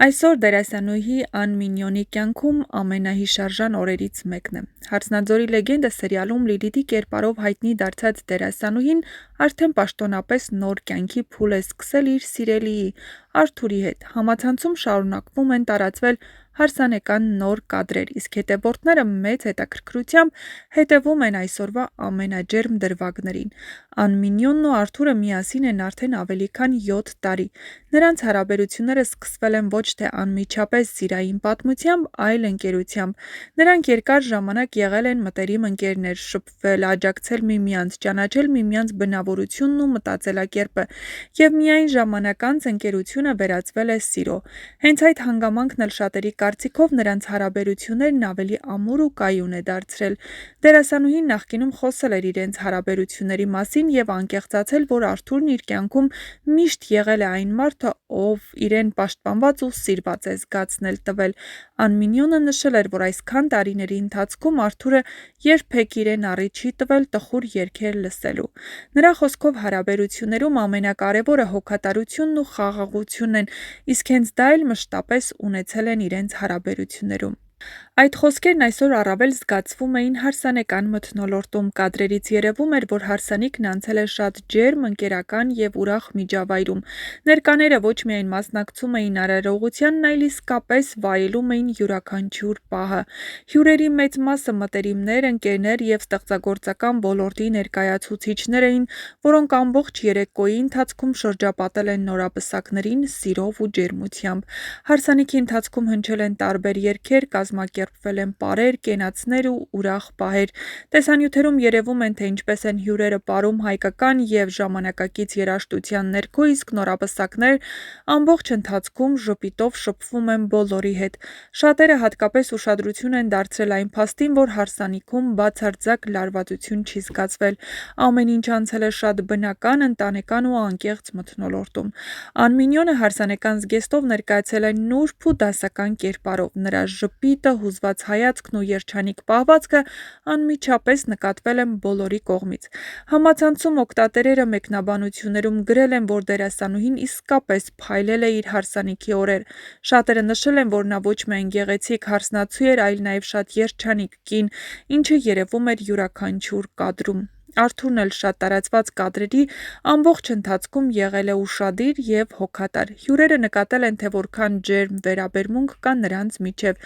Այսօր դերասանուհի Ան Մինյոնի կյանքում ամենահիշարժան օրերից մեկն է։ «Հարսնաձորի լեգենդը» սերիալում Լիլիթի կերպարով հայտնի դարձած դերասանուհին արդեն պաշտոնապես նոր կյանքի փուլ է սկսել իր սիրելիի՝ Արթուրի հետ։ Համացանցում շարունակվում են տարածվել հարսանեկան նոր կադրեր, իսկ հետևորդները մեծ հետաքրքրությամբ հետևում են այսօրվա ամենաջերմ դրվագներին։ Ան Մինյոնն ու Արթուրը միասին են արդեն ավելի քան 7 տարի։ Նրանց հարաբերությունները սկսվել են ոչ թե անմիջապես սիրային պատմությամբ, այլ ընկերությամբ։ Նրանք երկար ժամանակ եղել են մտերիմ ընկերներ, շփվել, աջակցել միմյանց, ճանաչել միմյանց բնավորությունն ու մտածելակերպը, եւ միայն ժամանակ անց ընկերությունը վերածվել է սիրո։ Հենց այդ հանգամանքն էլ շատերի կարծիքով նրանց հարաբերություններն ավելի ամուր ու կայուն է դարձրել։ Դերասանուհին նախկինում խոսել էր իրենց հարաբերությունների մասին եւ անկեղծացել, որ Արթուրն իր կյանքում միշտ եղել է այն մարդը, ով իրեն պաշտպանված ու սիրված է զգացնել տվել։ Ան Մինյոնը նշել էր, որ այսքան տարիների ընթացքում Արթուրը երբեք իրեն առիթ չի տվել տխուր երգեր լսելու։ Նրա խոսքով հարաբերություններում ամենակարևորը հոգատարությունն ու խաղաղությունն են, իսկ հենց դա էլ մշտապես ունեցել են իրենց հարաբերություններում։ Այդ խոսքերն այսօր առավել զգացվում էին հարսանեկան մթնոլորտում։ Կադրերից երևում էր, որ հարսանիքն անցել է շատ ջերմ, ընկերական եւ ուրախ միջավայրում։ Ներկաները ոչ միայն մասնակցում էին արարողությանն, այլ իսկապես վայելում էին յուրաքանչյուր պահը։ Հյուրերի մեծ մասը մտերիմներ, ընկերներ եւ ստեղծագործական ոլորտի ներկայացուցիչներ էին, որոնք ամբողջ երեկոյի ընթացքում շրջապատել են նորապսակներին սիրով ու ջերմությամբ։ Հարսանիքի ընթացքում հնչել են տարբեր երգեր, կազմակերպվել են պարեր, կենացներ ու ուրախ պահեր։ Տեսանյութերում երևում են, թե ինչպես են հյուրերը պարում հայկական եւ ժամանակակից երաժշտության ներքո, իսկ նորապսակներ ամբողջ ընթացքում ժպիտով շփվում են բոլորի հետ։ Շատերը հատկապես ուշադրություն են դարձրել այն փաստին, որ հարսանիքում բացարձակ լարվածություն չի զգացվել։ Ամեն ինչ անցել է շատ բնական, ընտանեկան ու անկեղծ մթնոլորտում։ Ան Մինյոնը հարսանեկան զգեստով ներկայացել է նուրբ ու դասական կերպարով։ Նրա ժպիտը, հուզված հայացքն ու երջանիկ պահվածքը անմիջապես նկատվել են բոլորի կողմից։ Համացանցում օգտատերերը մեկնաբանություններում գրել են, որ դերասանուհին իսկապես փայլել է իր հարսանիքի օրեր։ Շատերը նշել են, որ նա ոչ միայն գեղեցիկ հարսնացու էր, այլ նաև շատ երջանիկ կին, ինչը երևում էր յուրաքանչյուր կադրում։ Արթուրն էլ շատ տարածված կադրերի ամբողջ ընթացքում եղել է ուշադիր եւ հոգատար։ Հյուրերը նկատել են, թե որքան ջերմ վերաբերմունք կա նրանց միջև։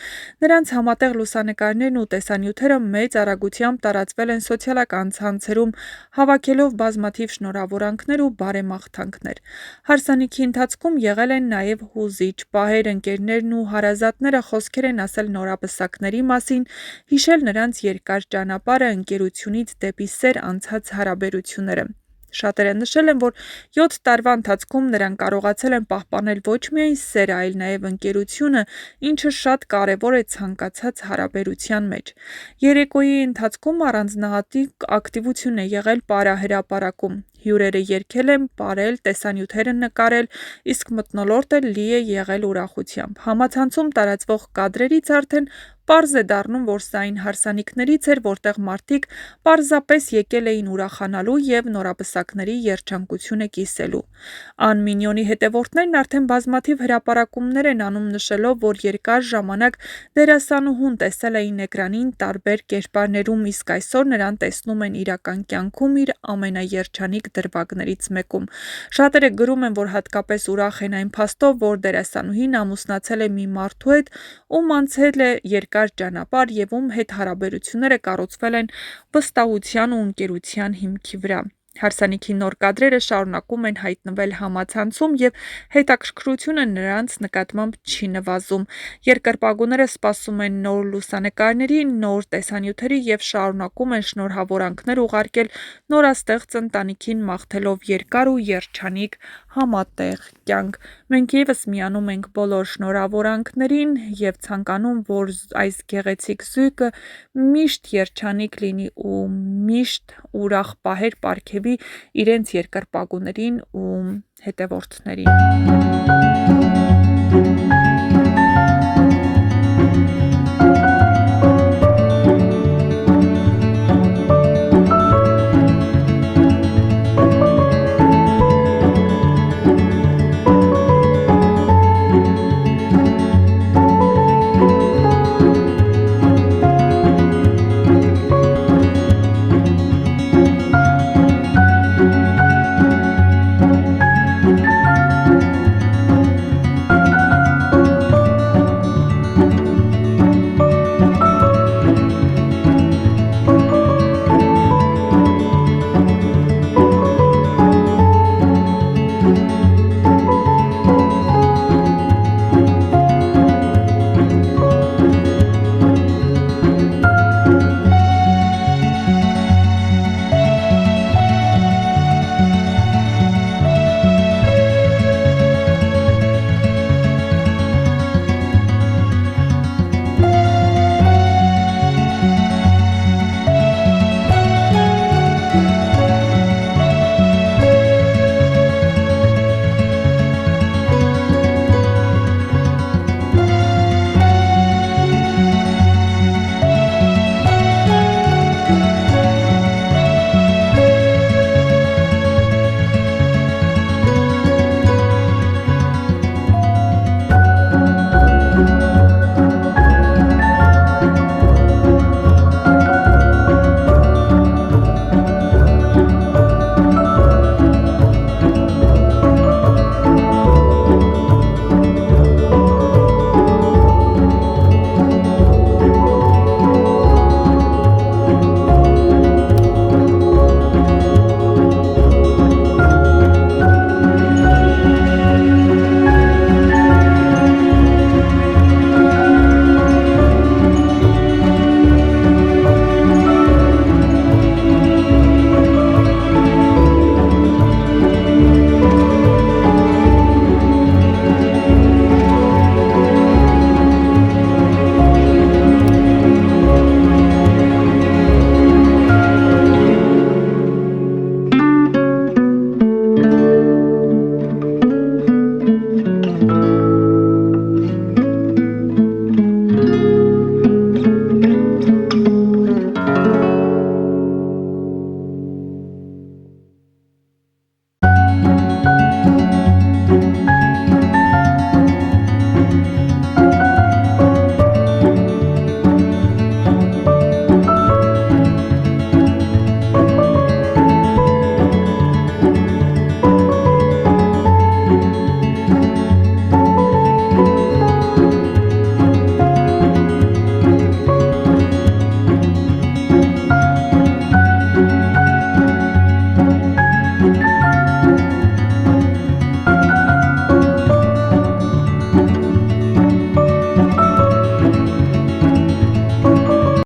Նրանց համատեղ լուսանկարներն ու տեսանյութերը մեծ արագությամբ տարածվել են սոցիալական ցանցերում, հավաքելով բազմաթիվ շնորհավորանքներ ու բարեմաղթանքներ։ Հարսանիքի ընթացքում եղել են նաև հուզիչ պահեր, ընկերներն ու հարազատները խոսքեր են ասել նորապսակների մասին, հիշել նրանց երկար ճանապարհը, ընկերությունից դեպի սեր անցած հարաբերությունները։ Շատերը նշել են, որ 7 տարվա ընթացքում նրանք կարողացել են պահպանել ոչ միայն սերը, այլ նաև ընկերությունը, ինչը շատ կարևոր է ցանկացած հարաբերության մեջ։ Երեկոյի ընթացքում առանձնահատիկ ակտիվություն է եղել պարահրապարակում։ Հյուրերը երգել են, պարել, տեսանյութեր են նկարել, իսկ մթնոլորտը լի է եղել ուրախությամբ։ Համացանցում տարածվող կադրերից արդեն պարզ է դառնում, որ սա այն հարսանիքներից էր, որտեղ մարդիկ պարզապես եկել էին ուրախանալու եւ նորապսակների երջանկությունը կիսելու։ Ան Մինյոնի հետևորդներն արդեն բազմաթիվ հրապարակումներ են անում, նշելով, որ երկար ժամանակ դերասանուհուն տեսել էին էկրանին տարբեր կերպարներում, իսկ այսօր նրան տեսնում են իրական կյանքում իր ամենաերջանիկ դրվագներից մեկում։ Շատերը գրում են, որ հատկապես ուրախ են այն փաստով, որ դերասանուհին ամուսնացել է մի մարդու հետ, ում անցել է երկար ճանապարհ եւ ում հետ հարաբերությունները կառուցվել են վստահության ու ընկերության հիմքի վրա։ Հարսանիքի նոր կադրերը շարունակում են հայտնվել համացանցում եւ հետաքրքրությունը նրանց նկատմամբ չի նվազում։ Երկրպագուները սպասում են նոր լուսանկարների, նոր տեսանյութերի եւ շարունակում են շնորհավորանքներ ուղարկել նորաստեղծ ընտանիքին մաղթելով երկար ու երջանիկ համատեղ կյանք։ Մենք եւս միանում ենք բոլոր շնորհավորանքներին եւ ցանկանում, որ այս գեղեցիկ զույգը միշտ երջանիկ լինի ու միշտ ուրախ պահեր պարգևի իրենց երկրպագուներին ու հետևորդներին։